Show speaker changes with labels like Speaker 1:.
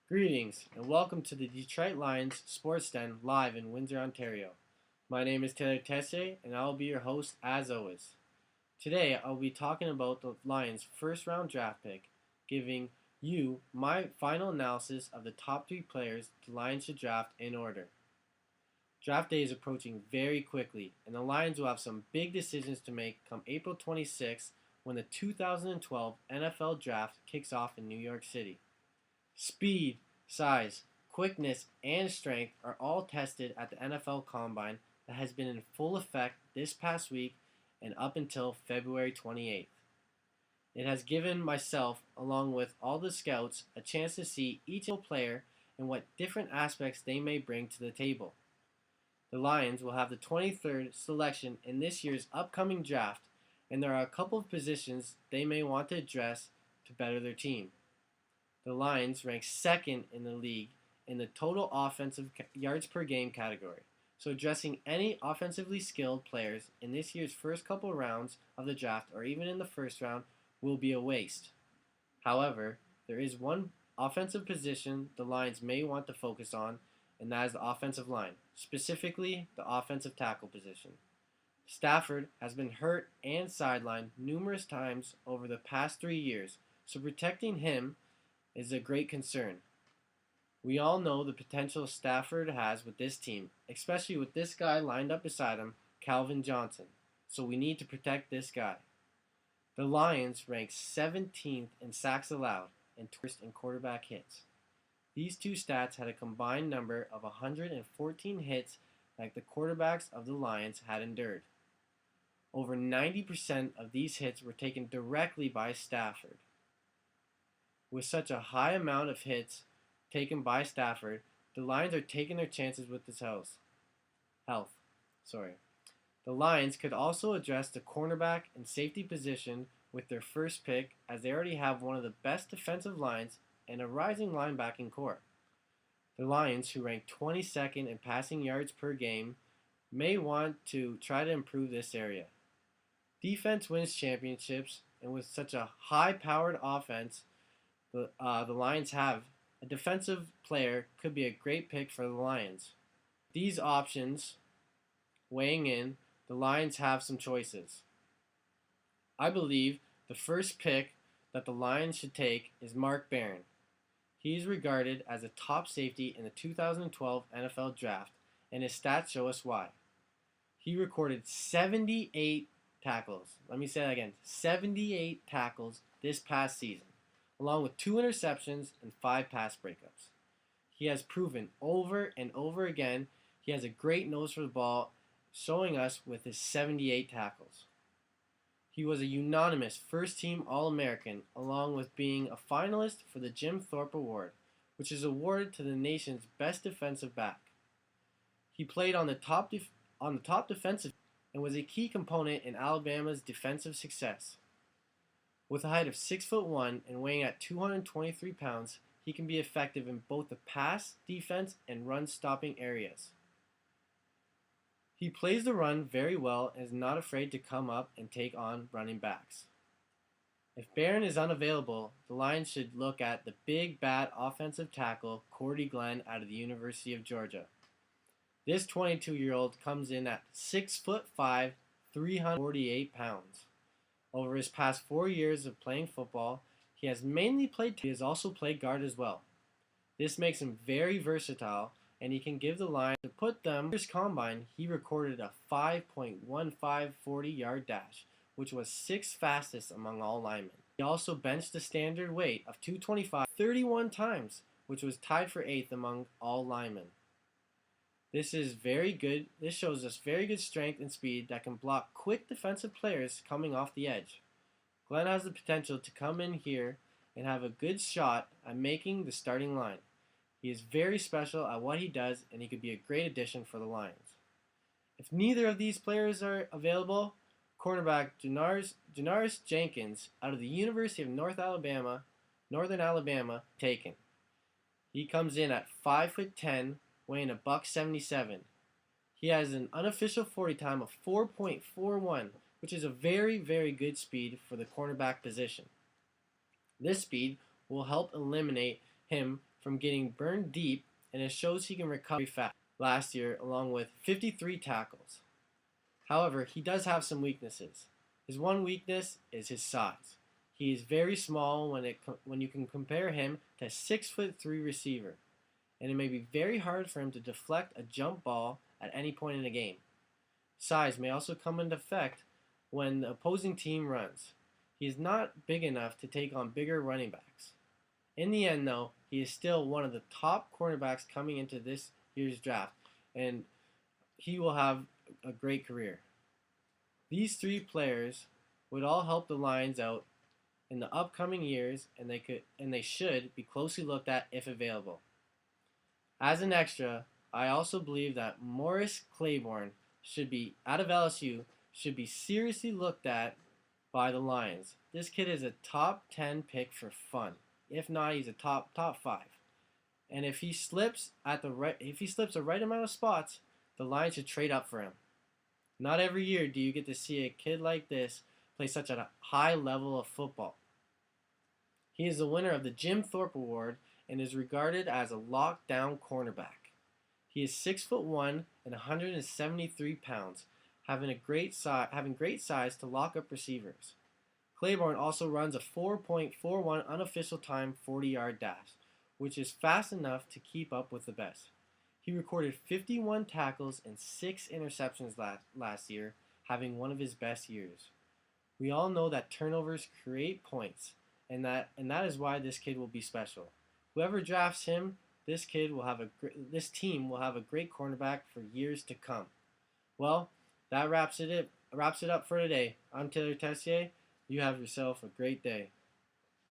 Speaker 1: Greetings and welcome to the Detroit Lions Sports Den live in Windsor, Ontario. My name is Taylor Tessier and I will be your host as always. Today I will be talking about the Lions' first round draft pick, giving you my final analysis of the top 3 players the Lions should draft in order. Draft day is approaching very quickly and the Lions will have some big decisions to make come April 26th when the 2012 NFL Draft kicks off in New York City. Speed, size, quickness, and strength are all tested at the NFL Combine that has been in full effect this past week and up until February 28th. It has given myself, along with all the scouts, a chance to see each player and what different aspects they may bring to the table. The Lions will have the 23rd selection in this year's upcoming draft, and there are a couple of positions they may want to address to better their team. The Lions rank second in the league in the total offensive yards per game category, so addressing any offensively skilled players in this year's first couple rounds of the draft or even in the first round will be a waste. However, there is one offensive position the Lions may want to focus on, and that is the offensive line, specifically the offensive tackle position. Stafford has been hurt and sidelined numerous times over the past 3 years, so protecting him is a great concern. We all know the potential Stafford has with this team, especially with this guy lined up beside him, Calvin Johnson. So we need to protect this guy. The Lions rank 17th in sacks allowed and first in quarterback hits. These two stats had a combined number of 114 hits that the quarterbacks of the Lions had endured. Over 90% of these hits were taken directly by Stafford. With such a high amount of hits taken by Stafford, the Lions are taking their chances with his health. The Lions could also address the cornerback and safety position with their first pick, as they already have one of the best defensive lines and a rising linebacking core. The Lions, who rank 22nd in passing yards per game, may want to try to improve this area. Defense wins championships, and with such a high-powered offense the Lions have, a defensive player could be a great pick for the Lions. These options weighing in, the Lions have some choices. I believe the first pick that the Lions should take is Mark Barron. He is regarded as a top safety in the 2012 NFL Draft, and his stats show us why. He recorded 78 tackles. Let me say that again. 78 tackles this past season, along with 2 interceptions and 5 pass breakups. He has proven over and over again he has a great nose for the ball, showing us with his 78 tackles. He was a unanimous first-team All-American, along with being a finalist for the Jim Thorpe Award, which is awarded to the nation's best defensive back. He played on the top defensive and was a key component in Alabama's defensive success. With a height of 6'1" and weighing at 223 pounds, he can be effective in both the pass, defense, and run-stopping areas. He plays the run very well and is not afraid to come up and take on running backs. If Barron is unavailable, the Lions should look at the big, bad offensive tackle Cordy Glenn out of the University of Georgia. This 22-year-old comes in at 6'5", 348 pounds. Over his past 4 years of playing football, he has mainly played. He has also played guard as well. This makes him very versatile, and he can give the Lions to put them. In his combine, he recorded a 5.15 40-yard dash, which was 6th fastest among all linemen. He also benched the standard weight of 225 31 times, which was tied for 8th among all linemen. This is very good. This shows us very good strength and speed that can block quick defensive players coming off the edge. Glenn has the potential to come in here and have a good shot at making the starting line. He is very special at what he does, and he could be a great addition for the Lions. If neither of these players are available, cornerback Janoris Jenkins out of the University of Northern Alabama, taken. He comes in at 5'10", weighing $177. He has an unofficial 40 time of 4.41, which is a very, very good speed for the cornerback position. This speed will help eliminate him from getting burned deep, and it shows he can recover fast last year along with 53 tackles. However, he does have some weaknesses. His one weakness is his size. He is very small when you can compare him to a 6'3" receiver, and it may be very hard for him to deflect a jump ball at any point in a game. Size may also come into effect when the opposing team runs. He is not big enough to take on bigger running backs. In the end, though, he is still one of the top cornerbacks coming into this year's draft, and he will have a great career. These three players would all help the Lions out in the upcoming years, and they should be closely looked at if available. As an extra, I also believe that Morris Claiborne should be out of LSU should be seriously looked at by the Lions. This kid is a top 10 pick for fun. If not, he's a top 5. And if he slips the right amount of spots, the Lions should trade up for him. Not every year do you get to see a kid like this play such a high level of football. He is the winner of the Jim Thorpe Award and is regarded as a lockdown cornerback. He is 6'1" and 173 pounds, having great size to lock up receivers. Claiborne also runs a 4.41 unofficial time 40-yard dash, which is fast enough to keep up with the best. He recorded 51 tackles and 6 interceptions last year, having one of his best years. We all know that turnovers create points, and that is why this kid will be special. Whoever drafts him, this team will have a great cornerback for years to come. Well, that wraps it up for today. I'm Taylor Tessier. You have yourself a great day.